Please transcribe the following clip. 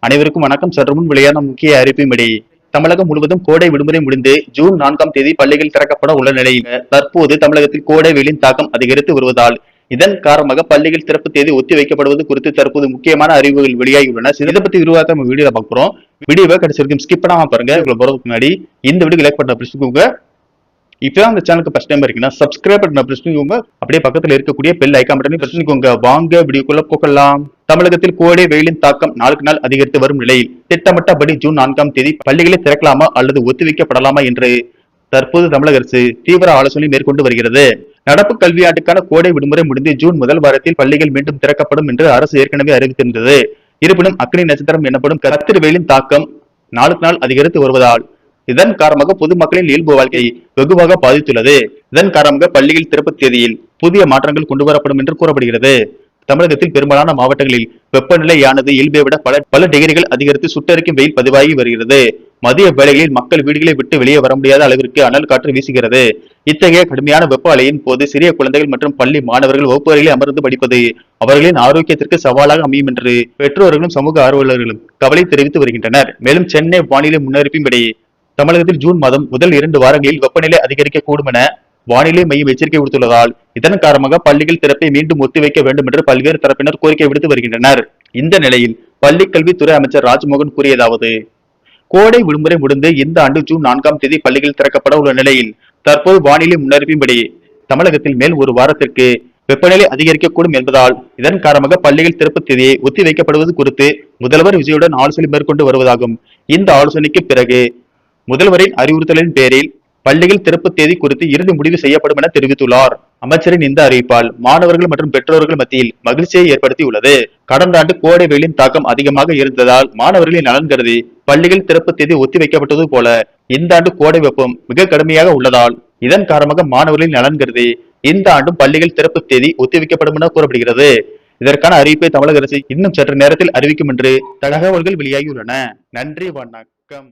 அனைவருக்கும் வணக்கம். சற்று முன் வெளியான முக்கிய அறிவிப்பின்படி தமிழகம் முழுவதும் கோடை விடுமுறை முடிந்து ஜூன் 4ஆம் தேதி பள்ளிகள் திறக்கப்பட உள்ள நிலையில் தற்போது தமிழகத்தில் கோடை வெயிலின் தாக்கம் அதிகரித்து வருவதால் இதன் காரணமாக பள்ளிகள் திறப்பு தேதி ஒத்தி வைக்கப்படுவது குறித்து தற்போது முக்கியமான அறிவுகள் வெளியாகியுள்ளன. இதை பத்தி விரிவாக நம்ம வீடியோல பார்க்கிறோம். வீடியோவை கடைசி வரைக்கும் ஸ்கிப் பண்ணாம பாருங்க. போறதுக்கு முன்னாடி இந்த வீடியோ லைக் பண்ண பிடிச்சுக்கோங்க. இப்பதான் அந்த சேனலுக்கு ஃபர்ஸ்ட் டைம் இருக்கீங்கன்னா சப்ஸ்கிரைப் பண்ண பிரச்சனைக்கோங்க. அப்படியே பக்கத்துல இருக்கக்கூடிய பெல் ஐகான் பட்டனை பிரச்சனைக்கோங்க. வாங்க வீடியோக்குள்ள போகலாம். தமிழகத்தில் கோடை வெயிலின் தாக்கம் நாளுக்கு நாள் அதிகரித்து வரும் நிலையில் திட்டமிட்டபடி ஜூன் 4ஆம் தேதி பள்ளிகளை திறக்கலாமா அல்லது ஒத்திவைக்கப்படலாமா என்று தற்போது தமிழக அரசு தீவிர ஆலோசனை மேற்கொண்டு வருகிறது. நடப்பு கல்வியாண்டுக்கான கோடை விடுமுறை முடிந்து ஜூன் முதல் வாரத்தில் பள்ளிகள் மீண்டும் திறக்கப்படும் என்று அரசு ஏற்கனவே அறிவித்திருந்தது. இருப்பினும் அக்னி நட்சத்திரம் எனப்படும் கத்திரி வெயிலின் தாக்கம் நாளுக்கு நாள் அதிகரித்து வருவதால் இதன் காரணமாக பொதுமக்களின் இயல்பு வாழ்க்கை வெகுவாக பாதித்துள்ளது. இதன் காரணமாக பள்ளிகள் திறப்பு தேதியில் புதிய மாற்றங்கள் கொண்டு வரப்படும் என்று கூறப்படுகிறது. தமிழகத்தில் பெரும்பாலான மாவட்டங்களில் வெப்பநிலையானது இயல்பை விட பல டிகிரிகள் அதிகரித்து சுட்டரிக்கும் வெயில் பதிவாகி வருகிறது. மதிய வேளைகளில் மக்கள் வீடுகளை விட்டு வெளியே வர முடியாத அளவிற்கு அனல் காற்று வீசுகிறது. இத்தகைய கடுமையான வெப்ப அலையின் போது சிறிய குழந்தைகள் மற்றும் பள்ளி மாணவர்கள் வகுப்புகளில் அமர்ந்து படிப்பது அவர்களின் ஆரோக்கியத்திற்கு சவாலாக அமையும் என்று பெற்றோர்களும் சமூக ஆர்வலர்களும் கவலை தெரிவித்து வருகின்றனர். மேலும் சென்னை வானிலை முன்னறிவிப்பின்படி தமிழகத்தில் ஜூன் மாதம் முதல் 2 வாரங்களில் வெப்பநிலை அதிகரிக்கக்கூடும் என வானிலை மையம் எச்சரிக்கை விடுத்துள்ளதால் இதன் காரணமாக பள்ளிகள் திறப்பை மீண்டும் ஒத்திவைக்க வேண்டும் என்று பல்வேறு தரப்பினர் கோரிக்கை விடுத்து வருகின்றனர். இந்த நிலையில் பள்ளிக் கல்வித்துறை அமைச்சர் ராஜ்மோகன் கூறியதாவது: கோடை விடுமுறை முடிந்து இந்த ஆண்டு ஜூன் 4ஆம் தேதி பள்ளிகள் திறக்கப்பட உள்ள நிலையில் தற்போது வானிலை முன்னறிவிப்பின்படி தமிழகத்தில் மேல் ஒரு வாரத்திற்கு வெப்பநிலை அதிகரிக்கக்கூடும் என்பதால் இதன் காரணமாக பள்ளிகள் திறப்பு தேதியை ஒத்திவைக்கப்படுவது குறித்து முதல்வர் விஜயுடன் ஆலோசனை மேற்கொண்டு வருவதாகும். இந்த ஆலோசனைக்கு பிறகு முதல்வரின் அறிவுறுத்தலின் பேரில் பள்ளிகள் திறப்பு தேதி குறித்து இறுதி முடிவு செய்யப்படும் என தெரிவித்துள்ளார். அமைச்சரின் இந்த அறிவிப்பால் மாணவர்கள் மற்றும் பெற்றோர்கள் மத்தியில் மகிழ்ச்சியை ஏற்படுத்தியுள்ளது. கடந்த ஆண்டு கோடை வெயிலின் தாக்கம் அதிகமாக இருந்ததால் மாணவர்களின் நலன் கருதி பள்ளிகள் திறப்பு தேதி ஒத்திவைக்கப்பட்டது போல இந்த ஆண்டு கோடை வெப்பம் மிக கடுமையாக உள்ளதால் இதன் காரணமாக மாணவர்களின் நலன் கருதி இந்த ஆண்டும் பள்ளிகள் திறப்பு தேதி ஒத்திவைக்கப்படும் என கூறப்படுகிறது. இதற்கான அறிவிப்பை தமிழக அரசு இன்னும் சற்று நேரத்தில் அறிவிக்கும் என்று தகவல்கள் வெளியாகியுள்ளன. நன்றி, வணக்கம்.